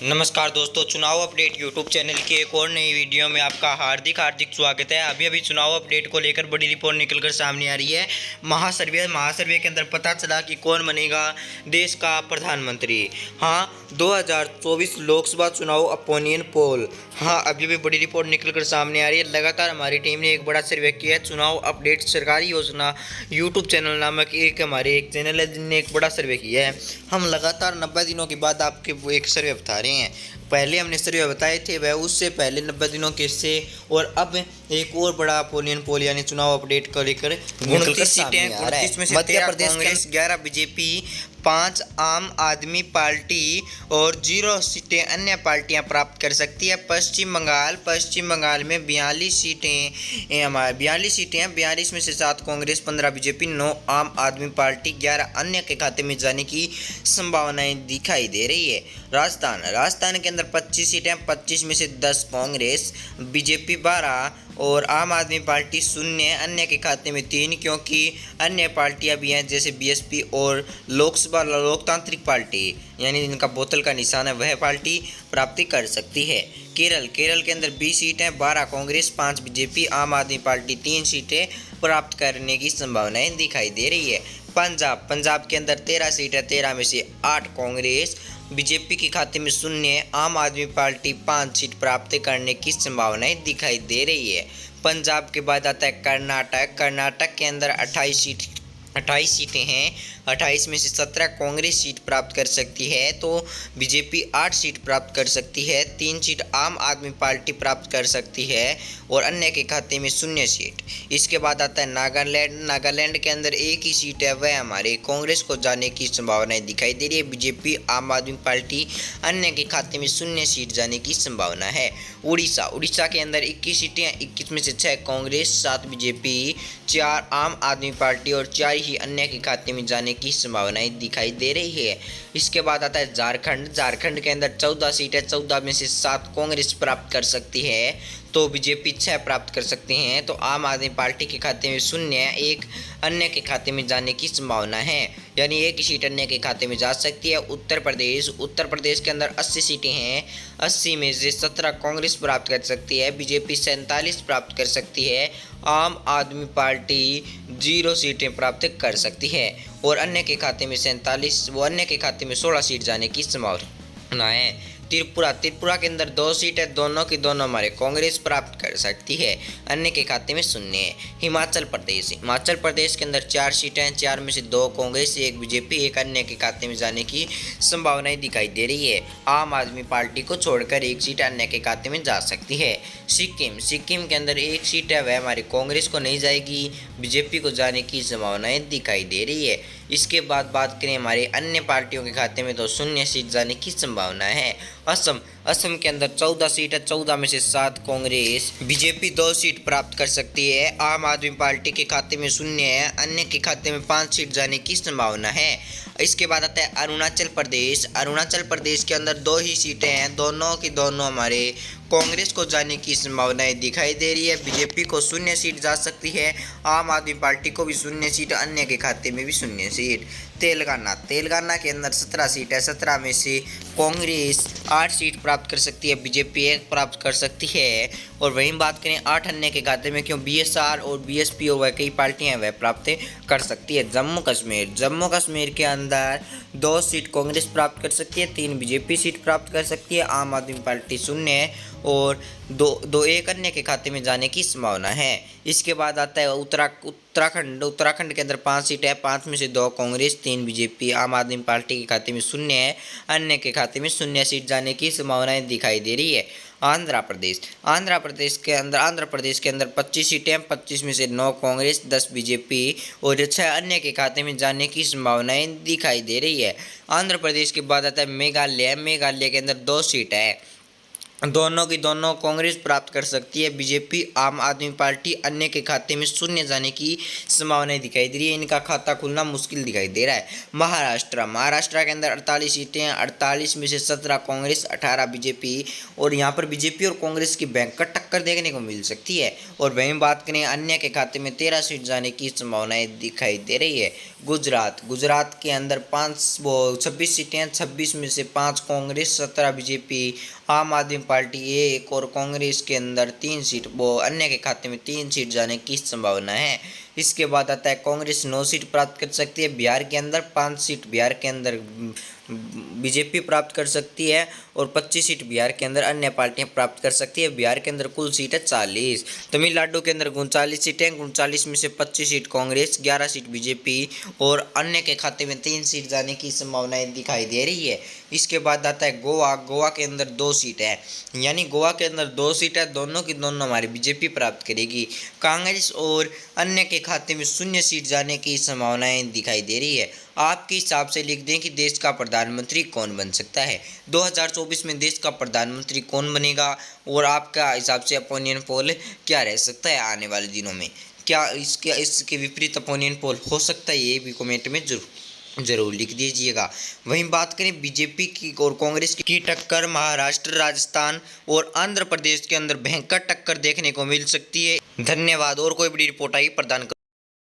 नमस्कार दोस्तों, चुनाव अपडेट यूट्यूब चैनल की एक और नई वीडियो में आपका हार्दिक स्वागत है। अभी चुनाव अपडेट को लेकर बड़ी रिपोर्ट निकलकर सामने आ रही है। महासर्वे के अंदर पता चला कि कौन बनेगा देश का प्रधानमंत्री। हाँ, 2024 लोकसभा चुनाव ओपिनियन पोल। हाँ, अभी बड़ी रिपोर्ट निकलकर सामने आ रही है। लगातार हमारी टीम ने एक बड़ा सर्वे किया है। चुनाव अपडेट सरकारी योजना यूट्यूब चैनल नामक एक चैनल है जिनने एक बड़ा सर्वे किया है। हम लगातार 90 दिनों के बाद आपके वो एक सर्वे बता रहे हैं। पहले हमने सर्वे बताए थे वह उससे पहले 90 दिनों के से, और अब एक और बड़ा ओपिनियन पोल यानी चुनाव अपडेट को लेकर 29 सीटें, 29 में से 13 कांग्रेस, 11 बीजेपी, 5 आम आदमी पार्टी और 0 सीटें अन्य पार्टियां प्राप्त कर सकती है। पश्चिम बंगाल में 42 सीटें हमारे 42 सीटें हैं। 42 में से 7 कांग्रेस, 15 बीजेपी, 9 आम आदमी पार्टी, 11 अन्य के खाते में जाने की संभावनाएं दिखाई दे रही है। राजस्थान के अंदर 25 सीटें, 25 में से 10 कांग्रेस, बीजेपी 12 और आम आदमी पार्टी 0, अन्य के खाते में 3, क्योंकि अन्य पार्टियां भी हैं जैसे बीएसपी और लोकतांत्रिक पार्टी यानी जिनका बोतल का निशान है वह पार्टी प्राप्ति कर सकती है। केरल के अंदर 20 सीटें, 12 कांग्रेस, 5 बीजेपी, आम आदमी पार्टी 3 सीटें प्राप्त करने की संभावनाएं दिखाई दे रही है। पंजाब के अंदर 13 सीटें, 13 में से 8 कांग्रेस, बीजेपी के खाते में 0, आम आदमी पार्टी 5 सीट प्राप्त करने की संभावनाएं दिखाई दे रही है। पंजाब के बाद आता है कर्नाटक के अंदर 28 सीटें हैं। 28 में से 17 कांग्रेस सीट प्राप्त कर सकती है तो बीजेपी 8 सीट प्राप्त कर सकती है। 3 सीट आम आदमी पार्टी प्राप्त कर सकती है और अन्य के खाते में 0 सीट। इसके बाद आता है नागालैंड के अंदर एक ही सीट है, वह हमारे कांग्रेस को जाने की संभावनाएं दिखाई दे रही है। बीजेपी, आम आदमी पार्टी, अन्य के खाते में 0 सीट जाने की संभावना है। उड़ीसा के अंदर 21 सीटें हैं। 21 में से 6 कांग्रेस, 7 बीजेपी, 4 आम आदमी पार्टी और 4 ही अन्य के खाते में जाने की संभावनाएं दिखाई दे रही है। इसके बाद आता है झारखंड के अंदर 14 सीटें, 14 में से 7 कांग्रेस प्राप्त कर सकती है तो बीजेपी 6 प्राप्त कर सकते हैं तो आम आदमी पार्टी के खाते में 0, एक अन्य के खाते में जाने की संभावना है, यानी एक सीट अन्य के खाते में जा सकती है। उत्तर प्रदेश के अंदर 80 सीटें हैं। 80 में से 17 कांग्रेस प्राप्त कर सकती है, बीजेपी 47 प्राप्त कर सकती है, आम आदमी पार्टी 0 सीटें प्राप्त कर सकती है और अन्य के खाते में 47, वो अन्य के खाते में 16 सीट जाने की संभावना है। त्रिपुरा के अंदर 2 सीटें, दोनों की दोनों हमारे कांग्रेस प्राप्त कर सकती है, अन्य के खाते में 0 है। हिमाचल प्रदेश के अंदर 4 सीटें हैं। 4 में से 2 कांग्रेस, 1 बीजेपी, 1 अन्य के खाते में जाने की संभावनाएं दिखाई दे रही है। आम आदमी पार्टी को छोड़कर 1 सीट अन्य के खाते में जा सकती है। सिक्किम के अंदर 1 सीट है, वह हमारी कांग्रेस को नहीं जाएगी, बीजेपी को जाने की संभावनाएं दिखाई दे रही है। इसके बाद बात करें हमारे अन्य पार्टियों के खाते में तो 0 सीट जाने की संभावना है। असम के अंदर 14 सीट है। 14 में से 7 कांग्रेस, बीजेपी 2 सीट प्राप्त कर सकती है, आम आदमी पार्टी के खाते में 0 है, अन्य के खाते में 5 सीट जाने की संभावना है। इसके बाद आता है अरुणाचल प्रदेश के अंदर 2 ही सीटें हैं, दोनों की दोनों हमारे कांग्रेस को जाने की संभावनाएं दिखाई दे रही है। बीजेपी को 0 सीट जा सकती है, आम आदमी पार्टी को भी 0 सीट, अन्य के खाते में भी 0 सीट। तेलंगाना के अंदर 17 सीट है। 17 में से कांग्रेस 8 सीट प्राप्त कर सकती है, बीजेपी 1 प्राप्त कर सकती है और वहीं बात करें 8 अन्य के खाते में, क्यों बीएसआर और बीएसपी और वह कई पार्टियां वह प्राप्त कर सकती है। जम्मू कश्मीर के अंदर 2 सीट कांग्रेस प्राप्त कर सकती है, 3 बीजेपी सीट प्राप्त कर सकती है, आम आदमी पार्टी 0 है और 1 अन्य के खाते में जाने की संभावना है। इसके बाद आता है उत्तराखंड के अंदर 5 सीट है। 5 में से 2 कांग्रेस, 3 बीजेपी, आम आदमी पार्टी के खाते में 0 है, अन्य के खाते में 0 सीट जाने की संभावनाएं दिखाई दे रही है। आंध्र प्रदेश के अंदर 25 सीटें हैं। 25 में से 9 कांग्रेस, 10 बीजेपी और 6 अन्य के खाते में जाने की संभावनाएं दिखाई दे रही है। आंध्र प्रदेश के बाद आता है मेघालय के अंदर 2 सीट है। दोनों की दोनों कांग्रेस प्राप्त कर सकती है। बीजेपी आम आदमी पार्टी अन्य के खाते में शून्य जाने की संभावनाएं दिखाई दे रही है। इनका खाता खुलना मुश्किल दिखाई दे रहा है। महाराष्ट्र के अंदर 48 सीटें हैं। 48 में से 17 कांग्रेस, 18 बीजेपी, और यहाँ पर बीजेपी और कांग्रेस की भयंकर टक्कर देखने को मिल सकती है। और वहीं बात करें अन्य के खाते में 13 सीट जाने की संभावनाएं दिखाई दे रही है। गुजरात के अंदर 26 सीटें हैं। 26 में से 5 कांग्रेस, 17 बीजेपी, आम आदमी पार्टी एक, और कांग्रेस के अंदर 3 सीट, अन्य के खाते में 3 सीट जाने की संभावना है। इसके बाद आता है कांग्रेस 9 सीट प्राप्त कर सकती है। बिहार के अंदर 5 सीट बिहार के अंदर बीजेपी प्राप्त कर सकती है, और 25 सीट बिहार के अंदर अन्य पार्टियां प्राप्त कर सकती है। बिहार के अंदर कुल सीट है 40। तमिलनाडु के अंदर 39 सीटें, 39 में से 25 सीट कांग्रेस, 11 सीट बीजेपी, और अन्य के खाते में 3 सीट जाने की संभावनाएं दिखाई दे रही है। इसके बाद आता है गोवा के अंदर 2 सीट है, यानी गोवा के अंदर 2 सीट है। दोनों की दोनों हमारी बीजेपी प्राप्त करेगी। कांग्रेस और अन्य के खाते में 0 सीट जाने की संभावनाएं दिखाई दे रही है। आपके हिसाब से लिख दें कि देश का प्रधानमंत्री कौन बन सकता है। 2024 में देश का प्रधानमंत्री कौन बनेगा, और आपका हिसाब से ओपिनियन पोल क्या रह सकता है आने वाले दिनों में। क्या इसके विपरीत ओपिनियन पोल हो सकता है, ये भी कमेंट में जरूर लिख दीजिएगा। वहीं बात करें बीजेपी की और कांग्रेस की टक्कर, महाराष्ट्र, राजस्थान और आंध्र प्रदेश के अंदर भयंकर टक्कर देखने को मिल सकती है। धन्यवाद। और कोई बड़ी रिपोर्ट आई प्रदान कर